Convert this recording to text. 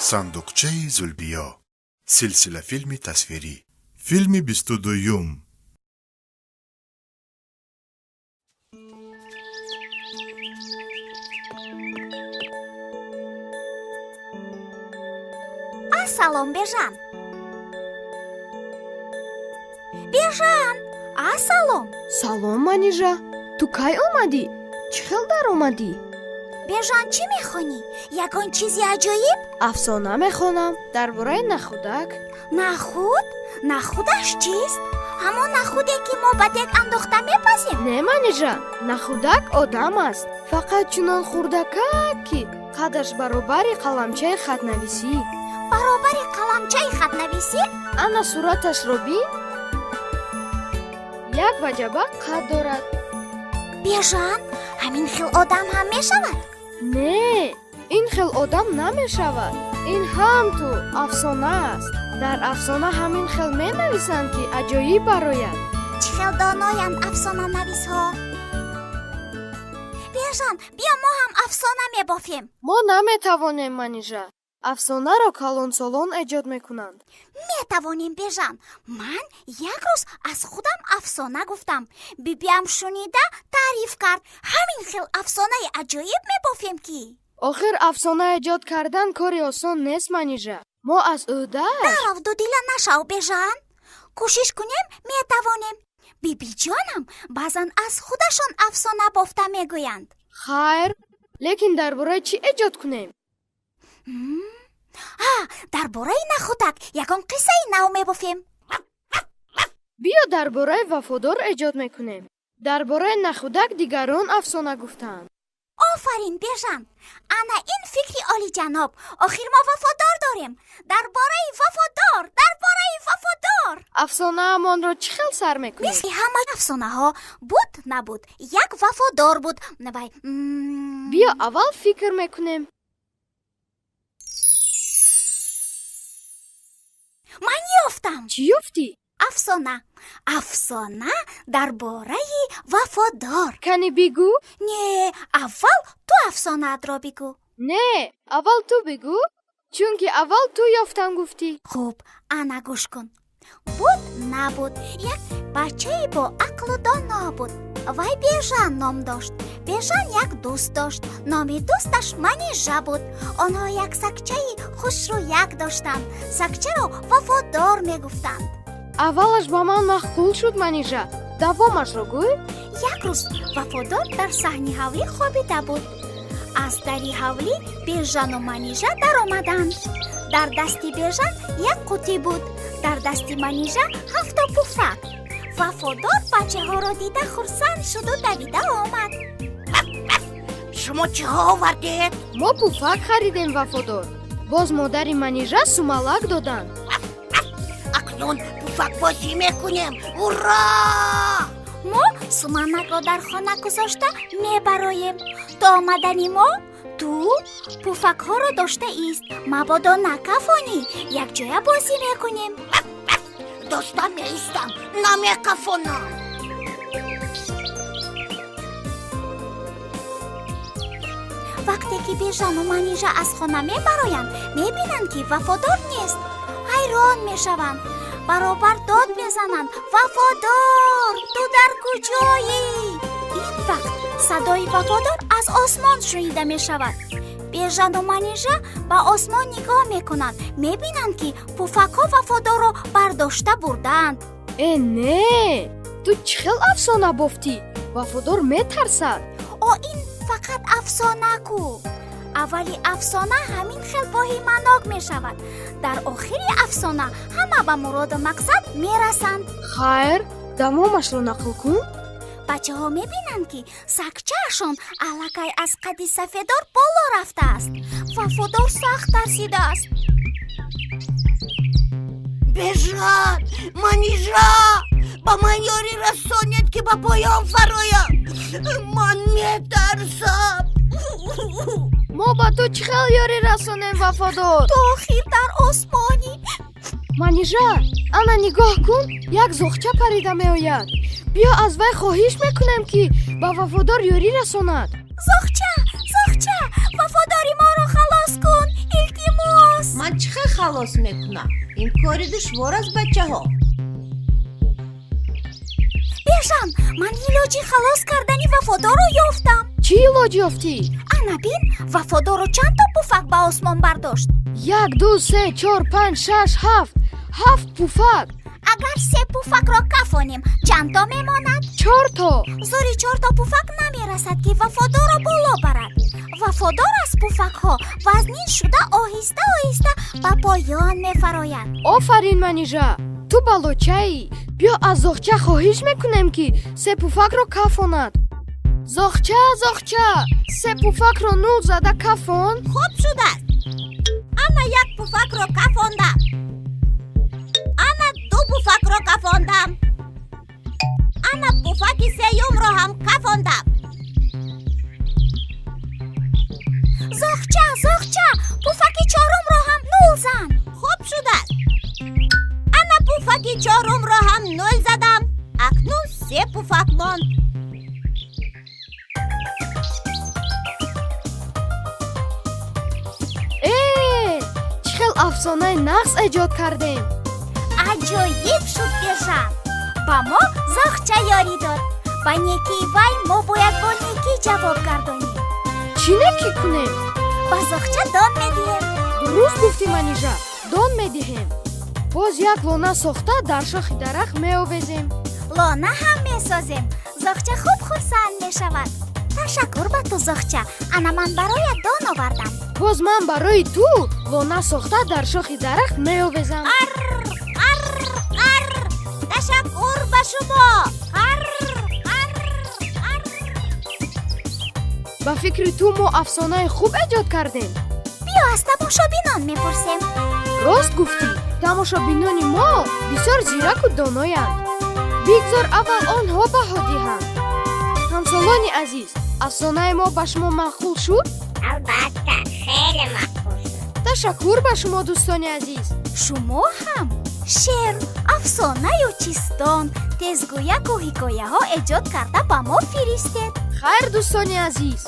Сандуқчаи Зулбиё. Силсила филми тасвирӣ. Филми 22-ум. Салом, Бежан. Бежан, салом. Салом, Манижа. Ту кай омадӣ? Чӣ хел дар омадӣ? Бежан, чӣ мехонӣ? Ягон чизи аҷоиб? Афсона мехонам дар бораи нахудак. Нахуд? Нахудаш чист? ҳамон нахуде ки мо ба дег андохта мепазем? Не, Манижа, нахудак одам аст. Фақат чунон хурдакак ки қадаш баробари қаламчаи хатнависӣ. баробари қаламчаи хатнависӣ? Ана сураташро бин. Як ваҷаба қад дорад. Бежан, ҳамин хел одам ҳам мешавад? Не, ин хел одам намешавад. Ин ҳам ту афсона аст. Дар афсона ҳамин хел менависанд ки аҷоиб барояд. Чӣ хел доноянд афсонанависҳо? Бежан, бия мо ҳам афсона мебофем. Мо наметавонем, Манижа. Афсонаро калонсолон эҷод мекунанд. метавонем, Бежан. ман як рӯз аз худам афсона гуфтам. бибиам шунида таъриф кард. ҳамин хел афсонаи аҷоиб мебофем ки. охир афсона эҷод кардан кори осон нест, Манижа. мо аз ӯдаш дарав дудила нашав, Бежан. кӯшиш кунем метавонем. бибиҷонам баъзан аз худашон афсона бофта мегӯянд. хайр, лекин дар бораи чӣ эҷод кунем? дар бораи нахудак ягон қиссаи нав мебофем. биё дар бораи вафодор эҷод мекунем. дар бораи нахудак дигарон афсона гуфтаанд. офарин, Бежан. ана ин фикри олиҷаноб. охир мо вафодор дорем. дар бораи вафодор. афсонаамонро чӣ хел сар мекунем? мисли ҳама афсонаҳо буд набуд, як вафодор буд. вай биё аввал фикр мекунем. ман ёфтам. чӣ ёфтӣ? афсона дар бораи вафодор. кани бигӯ? не, аввал ту афсонаатро бигӯ. не, аввал ту бигӯ, чунки аввал ту ёфтам гуфтӣ. хуб, ана гӯш кун. буд набуд, як бачаи бо ақлу доно буд. вай Бежан ном дошт. Бежан як дӯст дошт. номи дӯсташ Манижа буд. онҳо як сагчаи хушрӯяк доштанд. сагчаро вафодор мегуфтанд. аввалаш ба ман махкул шуд, Манижа. давомашро гӯй. як рӯз вафодор дар саҳни ҳавлӣ хобида буд. аз дари ҳавлӣ Бежану Манижа даромаданд. дар дасти Бежан як қутӣ буд, дар дасти Манижа 7 пуфак. вафодор бачаҳоро дида хурсанд шуду давида омад. шумо чиҳо овардед? мо пуфак харидем, вафодор. боз модари Манижа сумалак доданд. акнун пуфакбозӣ мекунем. ура! мо суманакро дар хона гузошта мебароем. то омадани мо ту пуфакҳоро дошта ист. мабодо накафонӣ, якҷоя бозӣ мекунем. дошта меистам, намекафонам. вақте ки Бежану Манижа аз хона мебароянд, мебинанд ки вафодор нест. ҳайрон мешаванд. баробар дод мезананд. вафодор, ту дар куҷоӣ? ин вақт садои вафодор аз осмон шунида мешавад. Бежану Манижа ба осмон нигоҳ мекунанд. мебинанд ки пуфакҳо вафодорро бардошта бурдаанд. не, ту чӣ хел афсона бофтӣ? вафодор метарсад. ин фақат афсонаку. аввали афсона ҳамин хел воҳиманок мешавад. дар охири афсона ҳама ба муроду мақсад мерасанд. хайр, давомашро нақл кун. бачаҳо мебинанд ки сагчаашон аллакай аз қадди сафедор боло рафтааст. вафодор сахт тарсидааст. Бежан, Манижа, ба ман ёрӣ расонед ки ба поён фароям. ман метарсам. мо ба ту чӣ хел ёрӣ расонем, вафодор? ту охир дар осмонӣ. Манижа, ана нигоҳ кун, як зохча парида меояд. биё аз вай хоҳиш мекунем ки ба вафодор ёрӣ расонад. зохча, вафодори моро халос кун, илтимос. من چه خلاص میکنم؟ این کاری دشوار است بچه ها. бежан, ман илоҷи халос кардани вафодорро ёфтам. чӣ илоҷ ёфтӣ? ана бин, вафодоро чандта пуфак ба осмон бардошт? 1 2 3 4 5 6 7 7 пуфак. агар се пуфакро кафонем чандта мемонад? 4 то. зори чорта пуфак намерасад ки вафодорро боло барад. вафодор аз пуфакҳо вазнин шуда оҳиста оҳиста ба поён мефарояд. офарин манижа, ту балочаи. биё аз зохча хоҳиш мекунем ки се пуфакро кафонад. зохча зохча, се пуфакро нул зада кафон. хуб шудааст. ана як пуфакро кафондам. ана ду пуфакро кафондам. ана пуфаки сеюмро ҳам кафондам. зохча зохча, пуфаки чорумро ҳам нул зан. хуб шудааст. ана пуфаки чорумро ҳам нул задам. акнун се пуфак монд. чӣ хел афсонаи нағз эҷод кардем. аҷоиб шуд бежан. ба мо зохча ёрӣ дод. ба некии вай мо бояд бо некӣ ҷавоб гардонем. чӣ неки кунем? ба зохча дон медиҳем. дуруст гуфтӣ манижа, дон медиҳем. боз як лона сохта дар шохи дарахт меовезем. лона ҳам месозем. зохча хуб хурсанд мешавад. ташаккур ба ту зохча. ана ман бароят дон овардам. боз ман барои ту лона сохта дар шохи дарахт меовезам. ташаккур ба шумо. ба фикри ту мо афсонаи хуб эҷод кардем. биё аз тамошобинон мепурсем. рост гуфтӣ, тамошобинони мо бисёр зираку доноянд. бигзор аввал онҳо баҳо диҳанд. ҳамсолони азиз, афсонаи мо ба шумо маъқул шуд? албатта, хеле маъқул шуд. ташаккур ба шумо дӯстони азиз. шумо ҳам шеър, афсонаю чистон, тезгӯяку ҳикояҳо эҷод карда ба мо фиристед. хайр дӯстони азиз,